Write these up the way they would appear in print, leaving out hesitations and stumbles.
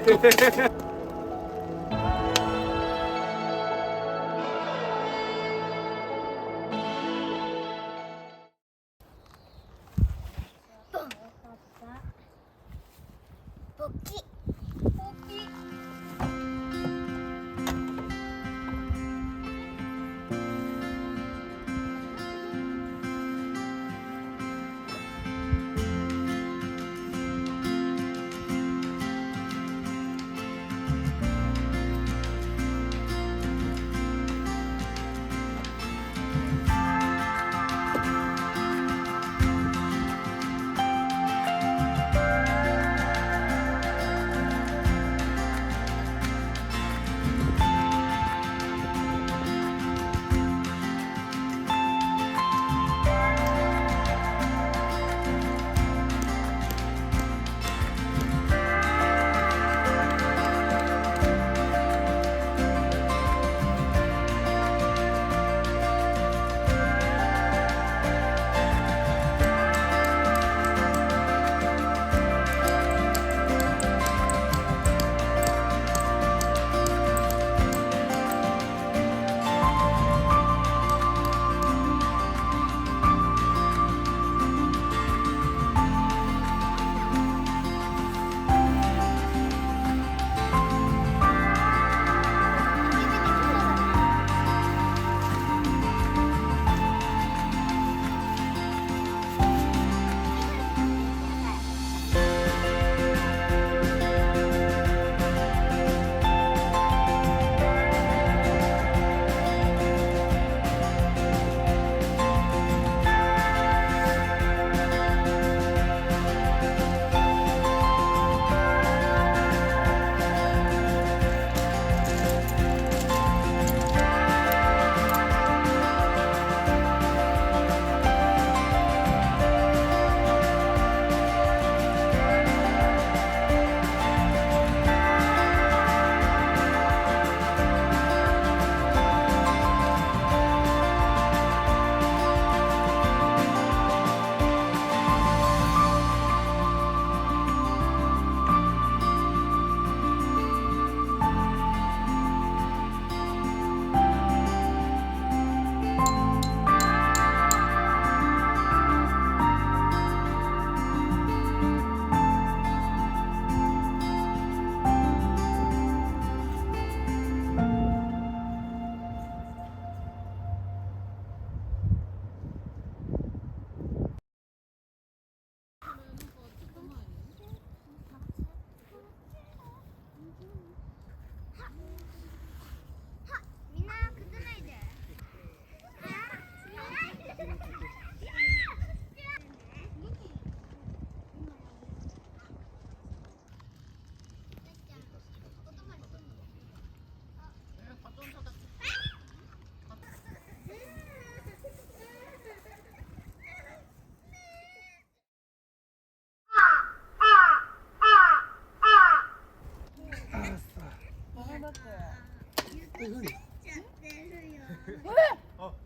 ポキな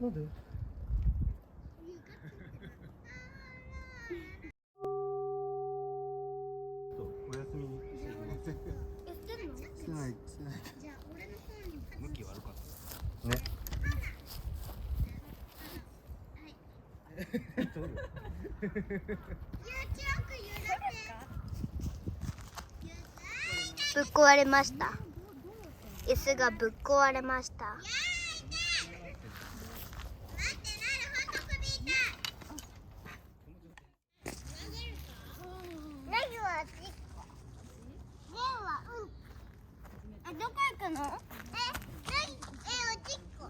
んで？お休みにしてるね。してない。じゃあ俺の方に向き悪かった。ね。ぶっ壊れました。椅子がぶっ壊れました。どこ行くの？おちっこ。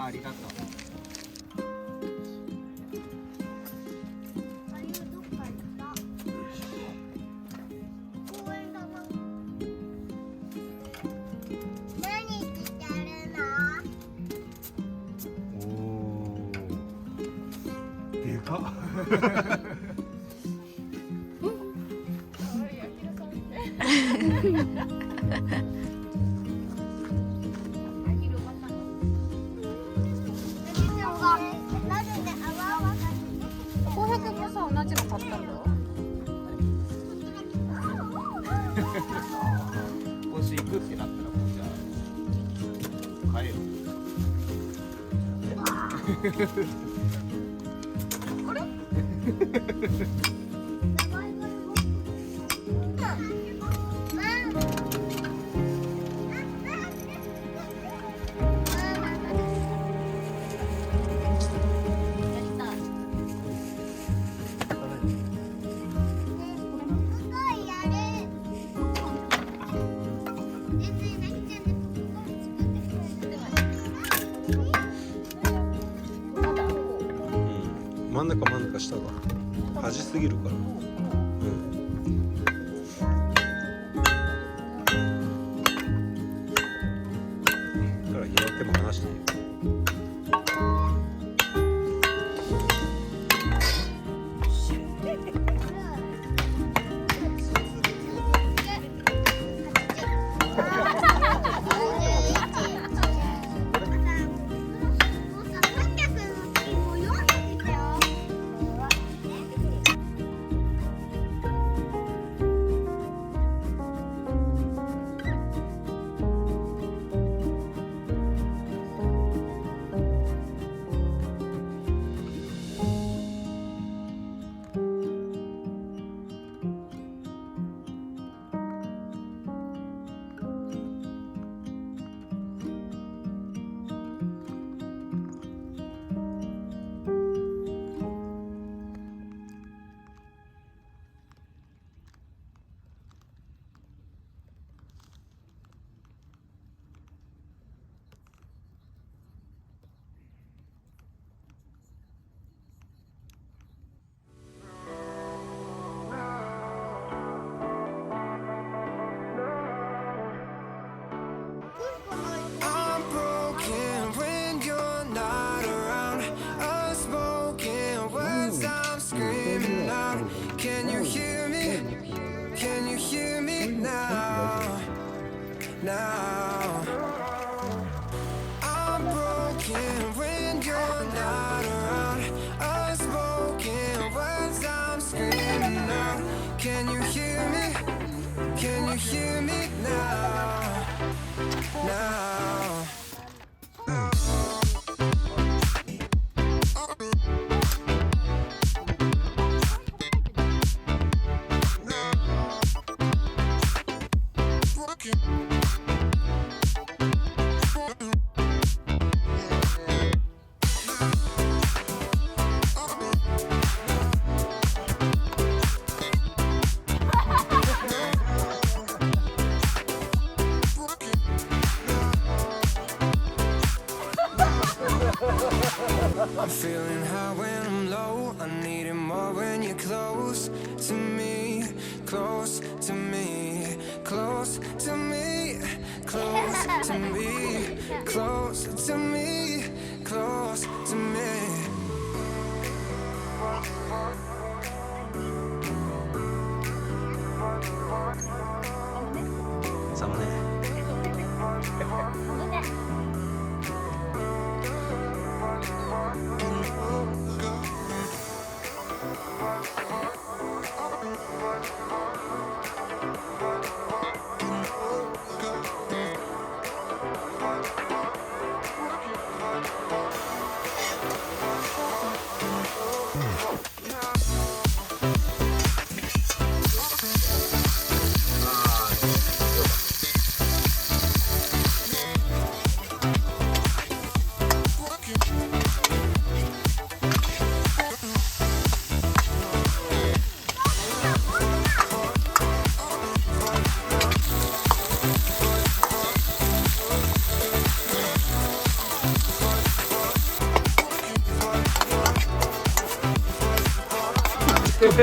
ありがとう。あれはどっか行った公園だな。何してるの？おお。でかっ。浩平君もさ、同じの買ったんだよ。もし行くってなったらもうじゃあ帰る。あれ？真ん中下が端すぎるから。だから左手も離していいよ。Can you hear me? Can you hear me now? Now I'm broken when you're not around. Unspoken words I'm screaming out. Can you hear me? Can you hear me now? Now I'm feeling high when I'm low. I need it more when you're close to me, close to me, close to me, close to me, close to me, close to me. あ、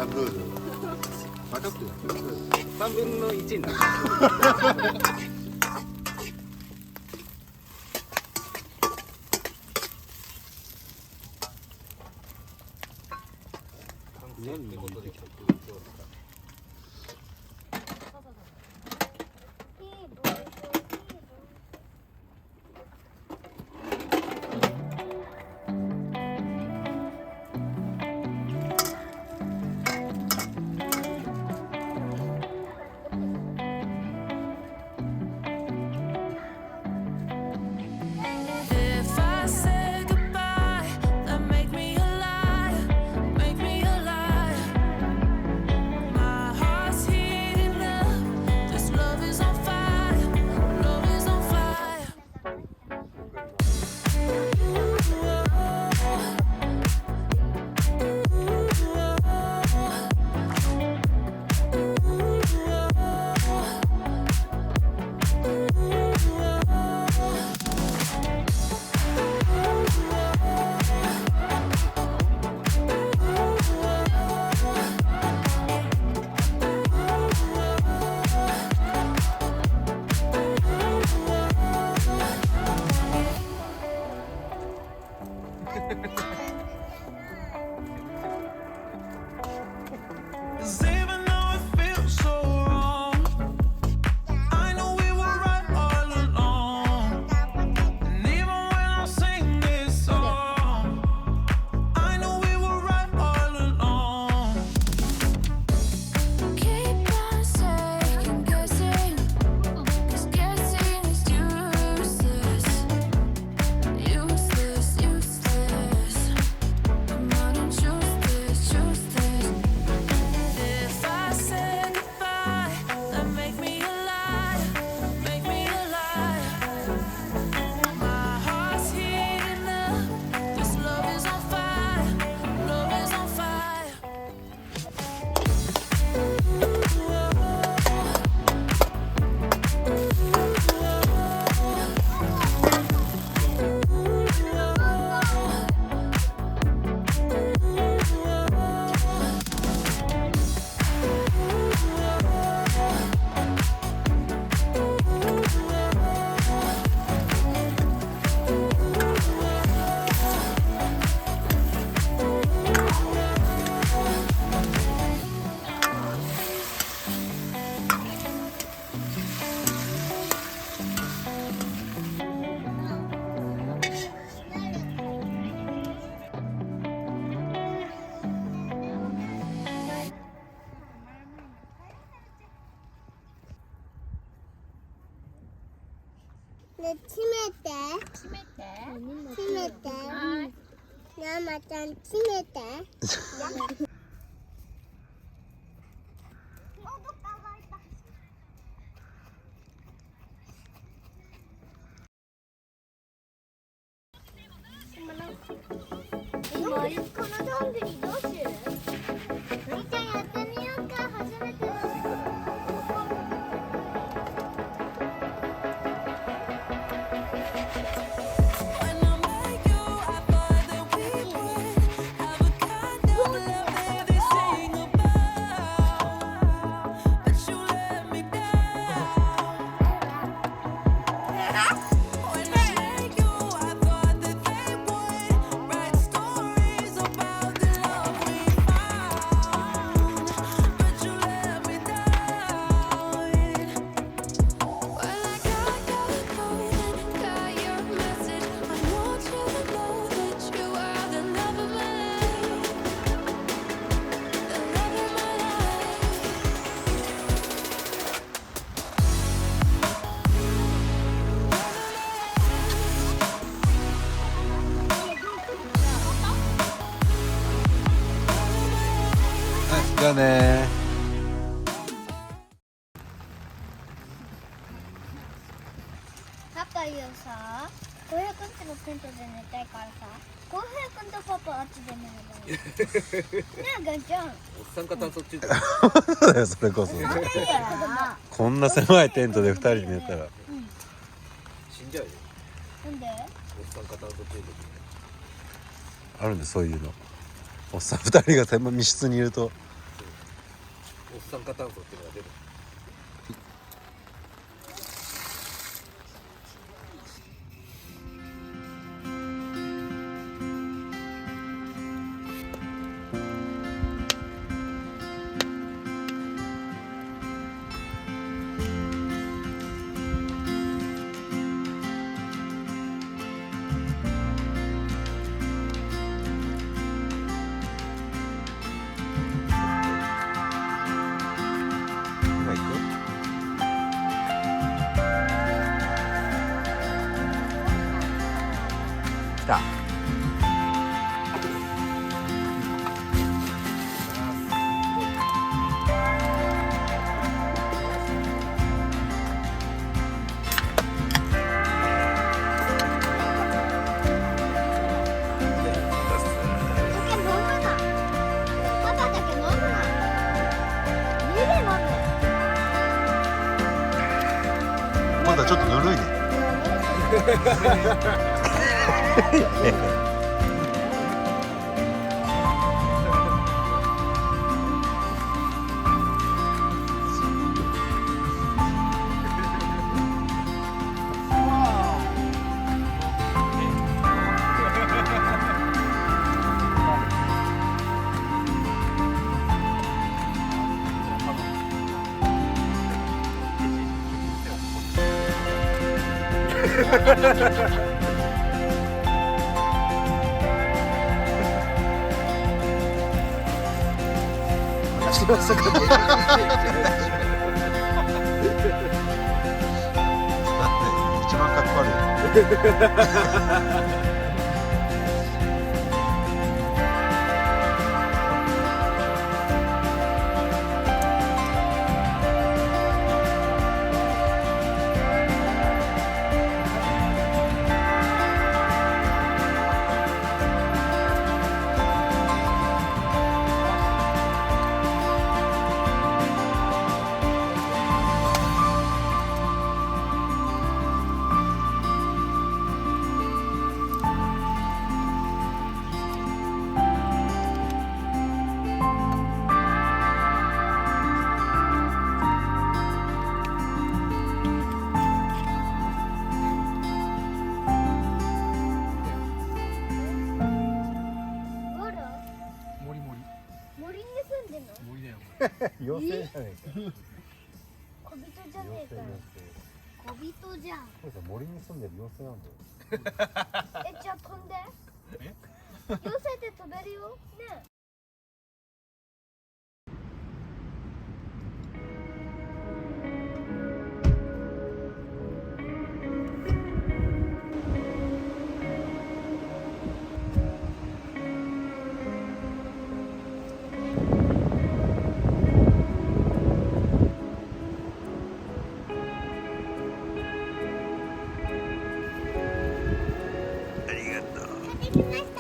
どうぞ。分かってる。3分の1になる。家に戻ってきた。If I say goodbye, then make me alive, make me alive. My heart's heating up, this love is on fire, love is on fire. Cause even though it feels so wrong, I know we were right all along. And even when I sing this song, I know we were right all along. Keep on second guessing, 'cause guessing is useless, useless, useless. I'm gonna choose this, choose this. If I say goodbye, then make me alive, make me alive. My heart's heating up, this love is on fire, love is on fire.ね、閉めて。閉めて。山ちゃん、閉めて。このどんぐりどうする？みーちゃんやってみようか、初めてだ。When I met you, I thought that we would have a kind of love that they sing about, but you let me down. When I met you, I thought that they would write stories about the love we found, but you let me down. Well, I got your phone and got your message. I want you to know that you are the love of my life, the love of my life.はい、じゃあねパパ言うさ、浩平くんちのテントで寝たいからさ、浩平くんとパパあっちで寝ればいい。ねえ、ガンちゃん。おっさんか炭素中毒。そうだよ、それこそなんでや。こんな狭いテントで2人で寝たら死んじゃうよ。なんで？おっさんか炭素中毒。あるんで、そういうの。おっさん2人が密室にいるとおっさん化炭素っていうのが出る。今行く？来た。だけ飲むな。パパだけ飲むな。家で飲む。まだちょっとぬるいね。一番すぐ一番かっこ悪い。森に住んでんの？森だよ。妖精じゃないか。小人じゃねえかよ。小人じゃん。森に住んでる妖精なんだよ。じゃあ飛んで。妖精って飛べるよ。ね。できました。